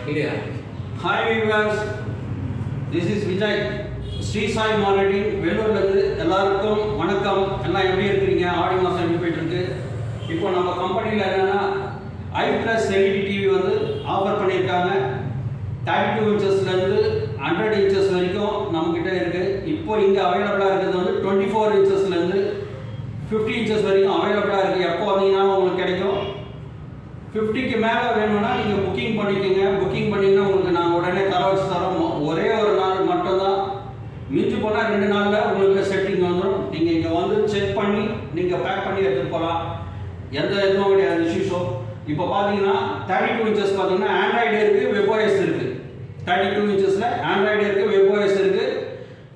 Hi viewers, this is Vijay. Sri Sai marketing வேலூர்லேருந்து எல்லாருக்கும் வணக்கம். எல்லாம் எப்படி இருக்கிறீங்க? ஆடி மாதம் எப்படி போயிட்டுருக்கு? இப்போ நம்ம கம்பெனியில் என்னென்னா i+ LED டிவி வந்து ஆஃபர் பண்ணியிருக்காங்க. 32 இன்ச்சஸ்லேருந்து 100 இன்ச்சஸ் வரைக்கும் நம்மக்கிட்ட இருக்குது. இப்போ இங்கே அவைலபிளாக இருக்கிறது வந்து 24 இன்ச்சஸ்லேருந்து 50 இன்ச்சஸ் வரைக்கும் அவைலபிளாக இருக்குது. எப்போ வந்தீங்கன்னா உங்களுக்கு கிடைக்கும். 50க்கு மேலே வேணும்னா நீங்கள் புக்கிங் பண்ணிக்கோங்க. புக்கிங் பண்ணிங்கன்னா உங்களுக்கு நாங்கள் உடனே தர வச்சு தரோம். ஒரே ஒரு நாள் மட்டும்தான், மிஞ்சி போனால் 2 நாளில் உங்களுக்கு செட்டிங் வந்துடும். நீங்கள் இங்கே வந்து செக் பண்ணி நீங்கள் பேக் பண்ணி எடுத்துகிட்டு போகலாம். எந்த இதுவும் கிடையாது இஷ்யூஸோ. இப்போ பார்த்தீங்கன்னா 32 இன்ச்சஸ் பார்த்தீங்கன்னா ஆண்ட்ராய்டு இருக்குது, வெப்ஓஎஸ் இருக்குது. 32 இன்ச்சஸில் ஆண்ட்ராய்டு இருக்குது, வெப்ஓஎஸ் இருக்குது.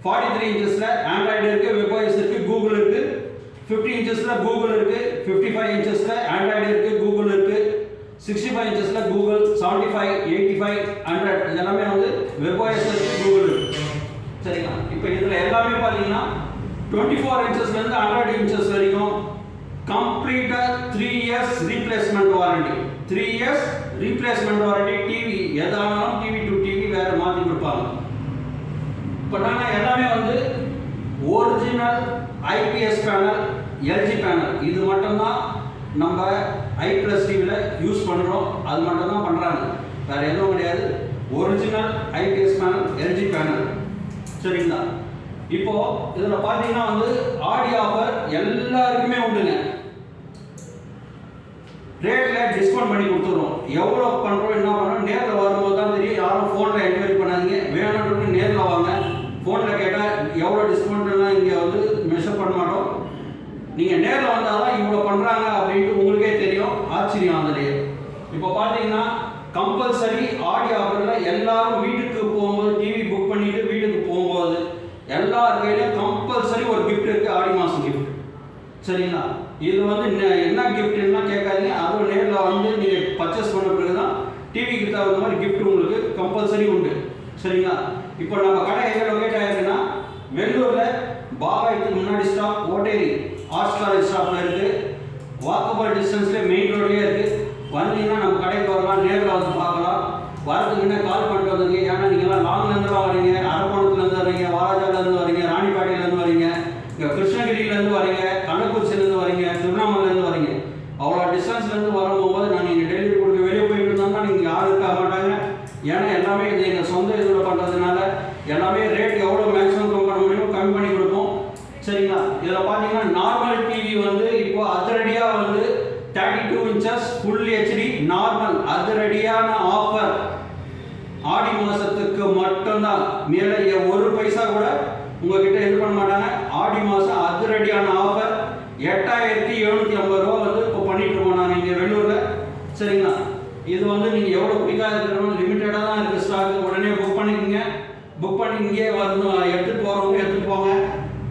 43 இன்ச்சஸில் ஆண்ட்ராய்டு இருக்குது, வெப்ஓஎஸ் இருக்குது, கூகுள் இருக்குது. 50 இன்ச்சஸில் கூகுள் இருக்குது. 55 இன்ச்சஸில் ஆண்ட்ராய்டு இருக்குது, கூகுள் இருக்குது. 65 இன்ச்சஸில் கூகுள், 75, 85, 100 இதெல்லாமே வந்து வெப்ஓஎஸ் இருக்குது, கூகுள் இருக்குது. சரிங்களா? இப்போ இதில் எல்லாமே பார்த்தீங்கன்னா 24 இன்ச்சஸ்லேருந்து 100 இன்ச்சஸ் வரைக்கும் கம்ப்ளீட்டாக 3 years replacement warranty. 3 years replacement warranty. TV எதானாலும் டிவி டு டிவி வேறு மாற்றி கொடுப்பாங்க. இப்போ நாங்கள் எல்லாமே வந்து original IPS panel, LG panel இது மட்டும்தான் நம்ம i+ டிவியில் யூஸ் பண்ணுறோம். அது மட்டும் தான் பண்ணுறாங்க, வேறு எதுவும் கிடையாது. Original IPS panel, LG panel. சரிங்களா? இப்போ இதில் பார்த்தீங்கன்னா வந்து ஆடி ஆஃபர் எல்லாருக்குமே உண்டுங்க. ரேட்டில் டிஸ்கவுண்ட் பண்ணி கொடுத்துருவோம். எவ்வளோ பண்ணுறோம், என்ன பண்ணுறோம், நேரில் வரும்போது தான் தெரியும். யாரும் ஃபோனில் என்கொயரி பண்ணாதீங்க. வேணுன்றது நேரில் வாங்க. ஃபோனில் கேட்டால் எவ்வளோ டிஸ்கவுண்ட்லாம் இங்கே வந்து மெஷர் பண்ண மாட்டோம். நீங்கள் நேரில் வந்தால் தான் இவ்வளோ பண்ணுறாங்க அப்படின்ட்டு உங்களுக்கே தெரியும். ஆச்சரியம் அதுலேயே. இப்போ பார்த்தீங்கன்னா கம்பல்சரி ஆடி ஆஃபரில் எல்லாரும் வீட்டுக்கு போகும்போது, டிவி புக் பண்ணிவிட்டு வீட்டுக்கு போகும்போது எல்லார் கையிலையும் கம்பல்சரி ஒரு கிஃப்ட் இருக்குது. ஆடி மாதம் கிஃப்ட். சரிங்களா? இது வந்து என்ன கிஃப்ட்னா கேட்காதீங்க. அதுவும் நேரில் வந்து நீங்கள் பர்ச்சேஸ் பண்ண பிறகு தான் டிவிக்கு தகுந்த மாதிரி கிஃப்ட் உங்களுக்கு கம்பல்சரி உண்டு. சரிங்களா? இப்போ நம்ம கடை எங்கே லொக்கேட் ஆகிருக்குன்னா வெள்ளூரில் பாபாய்க்கு முன்னாடி ஸ்டாப், ஓட்டேரி ஹாஸ்டல் ஸ்டாப்பில் இருக்குது. வாக்கபிள் டிஸ்டன்ஸில் மெயின் ரோட்லேயே இருக்குது. வந்தீங்கன்னா நம்ம கடைக்கு வரலாம், நேரில் வந்து பார்க்கலாம். வரதுக்கு முன்னே கால் பண்ணிட்டு வந்துங்க. ஏன்னா நீங்கள்லாம் லாங்லேருந்துலாம் வரீங்க, அரக்கோணத்துலேருந்து வரீங்க, வாராஜாலேருந்து வரீங்க, ராணிப்பேட்டையிலேருந்து வரீங்க, இங்கே கிருஷ்ணகிரியிலேருந்து வரீங்க, கள்ளக்குறிச்சியிலேருந்து வரீங்க, திருவண்ணாமலையிலேருந்து வரீங்க. அவ்வளோ டிஸ்டன்ஸ்லேருந்து வரும்போது நாங்கள் இங்கே டெலிவரி கொடுக்க வெளியே போயிட்டு இருந்தோம்னா நீங்கள் யாரும் இருக்க மாட்டாங்க. ஏன்னா எல்லாமே இது எங்கள் சொந்த இதில் பண்ணுறதுனால எல்லாமே ரேட் எவ்வளோ மேக்ஸிமம் கம்மி பண்ண முடியுமோ கம்மி பண்ணி கொடுப்போம். சரிங்களா? இதில் பார்த்தீங்கன்னா நார்மல் டிவி வந்து இப்போ அதிரடியாக வந்து 32 இன்ச்சஸ் ஃபுல் ஹெச்டி நார்மல் அதிரடியான ஆஃபர். ஆடி மாதத்துக்கு மட்டும்தான். மேலே ஒரு பைசா கூட உங்ககிட்ட இது பண்ண மாட்டாங்க. ஆடி மாதம் அதிரடியான ஆஃபர் 8750 ரூபா வந்து இப்போ பண்ணிட்டு இருக்கோம் நாங்கள் இங்கே வெள்ளூரில். சரிங்களா? இது வந்து நீங்கள் எவ்வளோ குயிக்காக இருக்கிறோம், லிமிட்டடாக தான் இருக்குது ஸ்டாக்கு. உடனே புக் பண்ணிக்கோங்க. புக் பண்ணி இங்கே வந்து எடுத்துகிட்டு போகிறவங்க எடுத்துகிட்டு போங்க.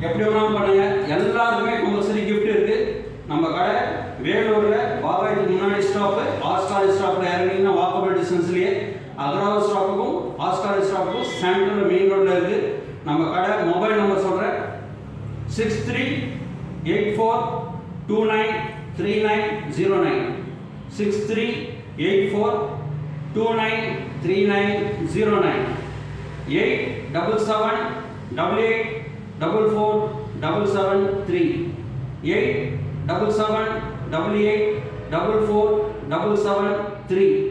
எப்படி வேணாலும் பண்ணுங்கள். எல்லாருக்குமே கம்பல்சரி கிஃப்ட் இருக்குது. நம்ம கடை வேலூரில் பாபாய்க்கு முன்னாடி ஸ்டாப்பு, ஹாஸ்டல் ஸ்டாப்பில் இறங்கிங்கன்னா வாக்கபிள் டிஸ்டன்ஸ்லேயே. அகராவ் ஸ்டாப்புக்கும் ஹாஸ்டல் ஸ்டாப்புக்கும் சென்ட்ரல் மெயின் ரோட்டில் இருக்குது நம்ம கடை. மொபைல் நம்பர் சொல்கிறேன், 6384293909, 6384293909, 8778447773, 8778447773.